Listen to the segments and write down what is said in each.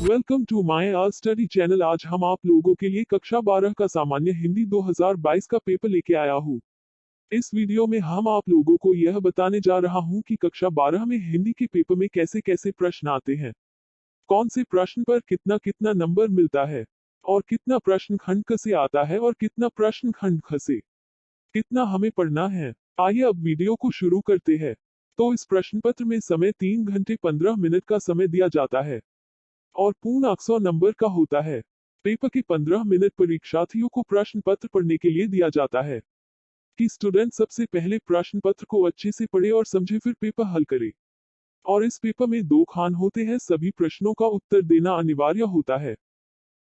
Welcome to my R study channel. आज हम आप लोगों के लिए कक्षा 12 का सामान्य हिंदी 2022 का पेपर लेके आया हूँ। इस वीडियो में हम आप लोगों को यह बताने जा रहा हूँ कि कक्षा 12 में हिंदी के पेपर में कैसे कैसे प्रश्न आते हैं, कौन से प्रश्न पर कितना कितना नंबर मिलता है, और कितना प्रश्न खंड क से आता है और कितना प्रश्न खंड ख से, कितना हमें पढ़ना है। आइए अब वीडियो को शुरू करते हैं। तो इस प्रश्न पत्र में समय 3 घंटे 15 मिनट का समय दिया जाता है और पूर्ण 100 नंबर का होता है। पेपर के 15 मिनट परीक्षार्थियों को प्रश्न पत्र पढ़ने के लिए दिया जाता है कि स्टूडेंट सबसे पहले प्रश्न पत्र को अच्छे से पढ़े और समझे, फिर पेपर हल करे। और इस पेपर में 2 खान होते हैं, सभी प्रश्नों का उत्तर देना अनिवार्य होता है।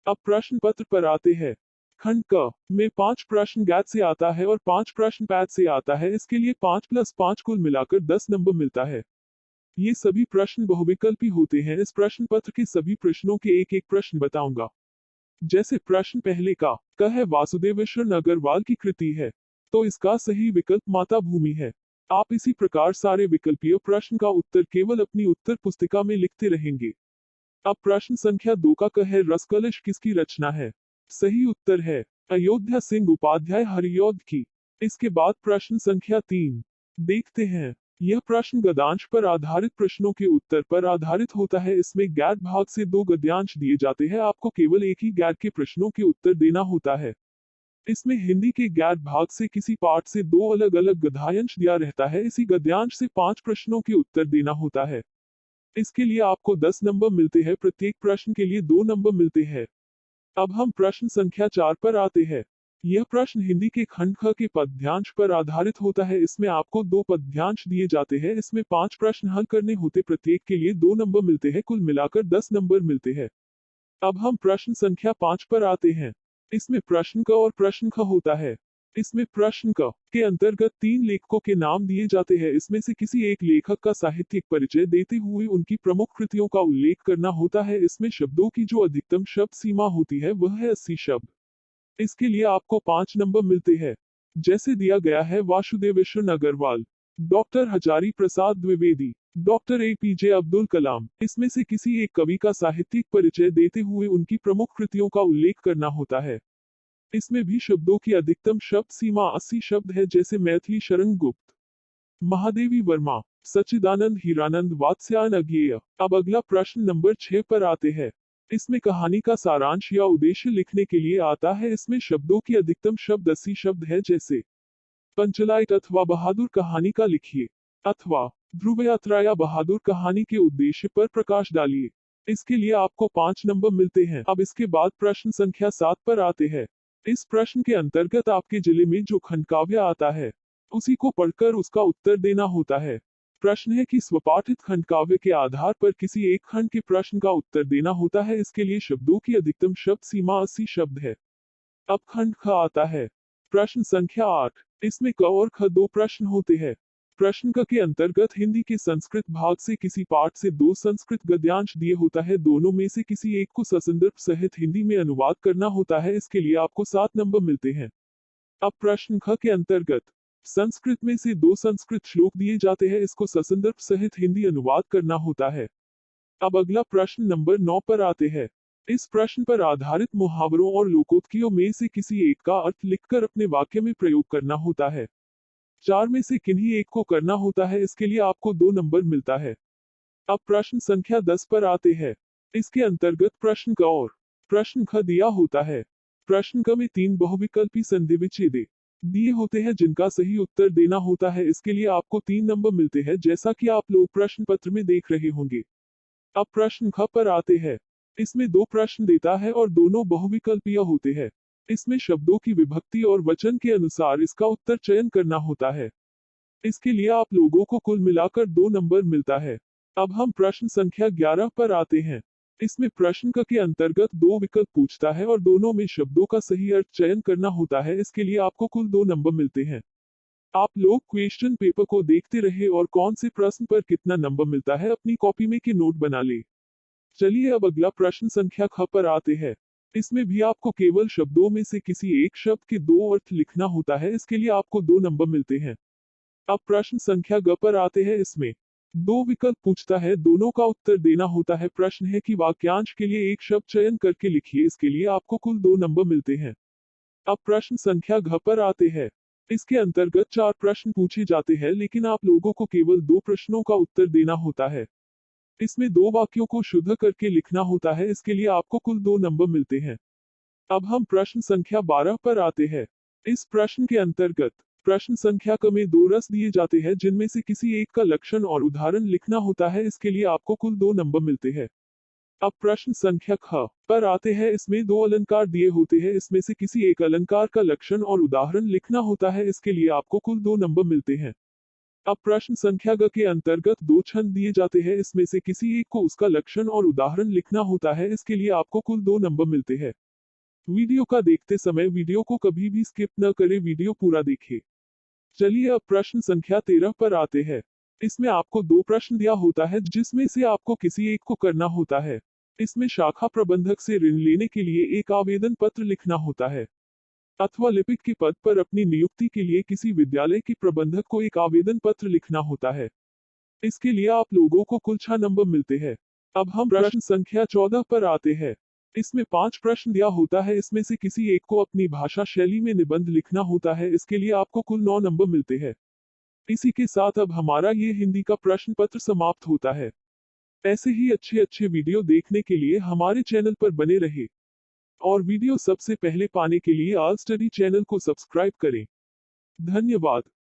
अब प्रश्न पत्र पर आते हैं। खंड क में 5 प्रश्न गैत से आता है और 5 प्रश्न पैद से आता है। इसके लिए 5 + 5 कुल मिलाकर 10 नंबर मिलता है। ये सभी प्रश्न बहुविकल्पी होते हैं। इस प्रश्न पत्र के सभी प्रश्नों के एक एक प्रश्न बताऊंगा। जैसे प्रश्न पहले का क है वासुदेवेश्वर अग्रवाल की कृति है, तो इसका सही विकल्प माता भूमि है। आप इसी प्रकार सारे विकल्पीय प्रश्न का उत्तर केवल अपनी उत्तर पुस्तिका में लिखते रहेंगे। अब प्रश्न संख्या 2 का क है रसकलश किसकी रचना है। सही उत्तर है अयोध्या सिंह उपाध्याय हरिऔध की। इसके बाद प्रश्न संख्या 3 देखते हैं। यह प्रश्न गद्यांश पर आधारित प्रश्नों के उत्तर पर आधारित होता है। इसमें गैर भाग से 2 गद्यांश दिए जाते हैं। आपको केवल एक ही गैर के प्रश्नों के उत्तर देना होता है। इसमें हिंदी के गैर भाग से किसी पाठ से 2 अलग अलग गद्यांश दिया रहता है। इसी गद्यांश से 5 प्रश्नों के उत्तर देना होता है। इसके लिए आपको 10 नंबर मिलते हैं। प्रत्येक प्रश्न के लिए 2 नंबर मिलते हैं। अब हम प्रश्न संख्या 4 पर आते हैं। यह प्रश्न हिंदी के खंड ख के पद्यांश पर आधारित होता है। इसमें आपको 2 पद्यांश दिए जाते हैं। इसमें 5 प्रश्न हल करने होते, प्रत्येक के लिए 2 नंबर मिलते हैं। कुल मिलाकर 10 नंबर मिलते हैं। अब हम प्रश्न संख्या 5 पर आते हैं। इसमें प्रश्न क और प्रश्न ख होता है। इसमें प्रश्न क के अंतर्गत 3 लेखकों के नाम दिए जाते हैं। इसमें से किसी एक लेखक का साहित्यिक परिचय देते हुए उनकी प्रमुख कृतियों का उल्लेख करना होता है। इसमें शब्दों की जो अधिकतम शब्द सीमा होती है वह है 80 शब्द। इसके लिए आपको 5 नंबर मिलते हैं। जैसे दिया गया है वासुदेवेश्वर Agarwal, doctor Hazari Prasad Dwivedi, doctor APJ Abdul Kalam. इसमें से किसी एक कवि का साहित्यिक परिचय देते हुए उनकी प्रमुख कृतियों का उल्लेख करना होता है। इसमें भी शब्दों की अधिकतम शब्द सीमा 80 शब्द है। जैसे मैथिली शरण गुप्त, महादेवी वर्मा, सच्चिदानंद हीरानंद वात्स्यायन अज्ञेय। अब अगला प्रश्न नंबर 6 पर आते हैं। इसमें कहानी का सारांश या उद्देश्य लिखने के लिए आता है। इसमें शब्दों की अधिकतम शब्द 80 शब्द है। जैसे पंचलाइट अथवा बहादुर कहानी का लिखिए, अथवा ध्रुव यात्रा या बहादुर कहानी के उद्देश्य पर प्रकाश डालिए। इसके लिए आपको 5 नंबर मिलते हैं। अब इसके बाद प्रश्न संख्या 7 पर आते हैं। इस प्रश्न के अंतर्गत आपके जिले में जो खंड काव्य आता है उसी को पढ़कर उसका उत्तर देना होता है। प्रश्न है कि स्वपाठित खंड काव्य के आधार पर किसी एक खंड के प्रश्न का उत्तर देना होता है। इसके लिए शब्दों की अधिकतम शब्द सीमा 80 शब्द है। अब खंड ख आता है। प्रश्न संख्या 8। इसमें क और ख 2 प्रश्न होते हैं। प्रश्न क के अंतर्गत हिंदी के संस्कृत भाग से किसी पाठ से 2 संस्कृत गद्यांश दिए होता है। दोनों में से किसी एक को ससंदर्भ सहित हिंदी में अनुवाद करना होता है। इसके लिए आपको 7 नंबर मिलते हैं। अब प्रश्न ख के अंतर्गत संस्कृत में से 2 संस्कृत श्लोक दिए जाते हैं। इसको ससंदर्भ सहित हिंदी अनुवाद करना होता है। अब अगला प्रश्न नंबर 9 पर आते हैं। इस प्रश्न पर आधारित मुहावरों और लोकोक्तियों में से किसी एक का अर्थ लिखकर अपने वाक्य में प्रयोग करना होता है। 4 में से किन्हीं एक को करना होता है। इसके लिए आपको 2 नंबर मिलता है। अब प्रश्न संख्या 10 पर आते हैं। इसके अंतर्गत प्रश्न क और प्रश्न ख दिया होता है। प्रश्न क में 3 बहुविकल्पी संधिविच्छेद दिए होते हैं जिनका सही उत्तर देना होता है। इसके लिए आपको 3 नंबर मिलते हैं, जैसा कि आप लोग प्रश्न पत्र में देख रहे होंगे। अब प्रश्न ख पर आते हैं। इसमें 2 प्रश्न देता है और दोनों बहुविकल्पीय होते हैं। इसमें शब्दों की विभक्ति और वचन के अनुसार इसका उत्तर चयन करना होता है। इसके लिए आप लोगों को कुल मिलाकर 2 नंबर मिलता है। अब हम प्रश्न संख्या 11 पर आते हैं। इसमें प्रश्न क के अंतर्गत 2 विकल्प पूछता है और दोनों में शब्दों का सही अर्थ चयन करना होता है। इसके लिए आपको कुल 2 नंबर मिलते हैं। आप लोग क्वेश्चन पेपर को देखते रहे और कौन से प्रश्न पर कितना नंबर मिलता है अपनी कॉपी में के नोट बना ले। चलिए अब अगला प्रश्न संख्या ख पर आते हैं। इसमें भी आपको केवल शब्दों में से किसी एक शब्द के 2 अर्थ लिखना होता है। इसके लिए आपको 2 नंबर मिलते हैं। अब प्रश्न संख्या ग पर आते हैं। इसमें दो विकल्प पूछता है, दोनों का उत्तर देना होता है। प्रश्न है कि वाक्यांश के लिए एक शब्द चयन करके लिखिए, इसके लिए आपको कुल 2 नंबर मिलते हैं। अब प्रश्न संख्या घ पर आते हैं। इसके अंतर्गत 4 प्रश्न पूछे जाते हैं, लेकिन आप लोगों को केवल 2 प्रश्नों का उत्तर देना होता है। इसमें 2 वाक्यों को शुद्ध करके लिखना होता है, इसके लिए आपको कुल 2 नंबर मिलते हैं। अब हम प्रश्न संख्या 12 पर आते हैं। इस प्रश्न के अंतर्गत प्रश्न संख्या क में 2 रस दिए जाते हैं, जिनमें से किसी एक का लक्षण और उदाहरण लिखना होता है, इसके लिए आपको कुल 2 नंबर मिलते हैं। अब प्रश्न संख्या ख पर आते हैं। इसमें 2 अलंकार दिए होते हैं, इसमें से किसी एक अलंकार का लक्षण और उदाहरण लिखना होता है, इसके लिए आपको कुल 2 नंबर मिलते हैं। अब प्रश्न संख्या ग के अंतर्गत 2 छंद दिए जाते हैं, इसमें से किसी एक को उसका लक्षण और उदाहरण लिखना होता है, इसके लिए आपको कुल 2 नंबर मिलते हैं। वीडियो का देखते समय वीडियो को कभी भी स्किप न करें, वीडियो पूरा देखें। चलिए अब प्रश्न संख्या 13 पर आते हैं। इसमें आपको 2 प्रश्न दिया होता है, जिसमें से आपको किसी एक को करना होता है। इसमें शाखा प्रबंधक से ऋण लेने के लिए एक आवेदन पत्र लिखना होता है, अथवा लिपिक के पद पर अपनी नियुक्ति के लिए किसी विद्यालय के प्रबंधक को एक आवेदन पत्र लिखना होता है। इसके लिए आप लोगों को कुल 6 नंबर मिलते हैं। अब हम प्रश्न संख्या 14 पर आते हैं। इसमें 5 प्रश्न दिया होता है, इसमें से किसी एक को अपनी भाषा शैली में निबंध लिखना होता है, इसके लिए आपको कुल 9 नंबर मिलते हैं। इसी के साथ अब हमारा ये हिंदी का प्रश्न पत्र समाप्त होता है। ऐसे ही अच्छे अच्छे वीडियो देखने के लिए हमारे चैनल पर बने रहे और वीडियो सबसे पहले पाने के लिए ऑल स्टडी चैनल को सब्सक्राइब करें। धन्यवाद।